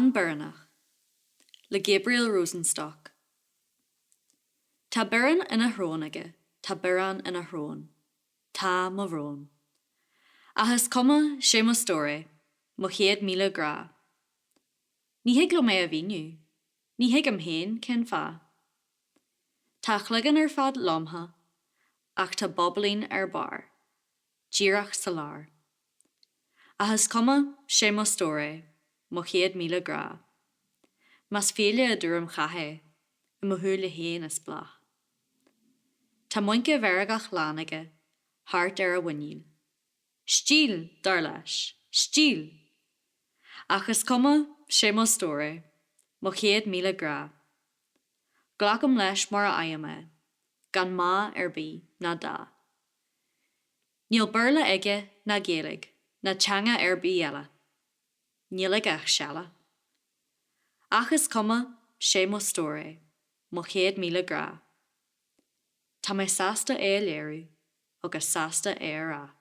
Bioránach, le Gabriel Rosenstock. Tá biorán ina shrón aige, tá biorán ina shrón, tá mo bhrón. Achas cuma sé mo stór mo chéad míle gra. Ní thig lo mé a mhíniú, ní thig am héin cén fáth. Tá chloigeann fad lomtha, ach tá bobailín barr, Díreach sa lár. Achas cuma sé mo stór mo chéad míle gra. Mas fiaile a dtuairim chách, I mo thuaile héin is bláth. Tá muince bhearagach lean aige, thart a mhíniú. Stíl, dar leis, stíl! Achas cuma sé mo stór mo chéad míle gra. Glacam leis mar a aige, gan má bí na dá. Níl Béarla aige na géalaigh, na teanga biorán. Níl aige seala. Achas cuma sé mo stór mo chéad míle gra. Tá mé sásta léirú agus sásta rá.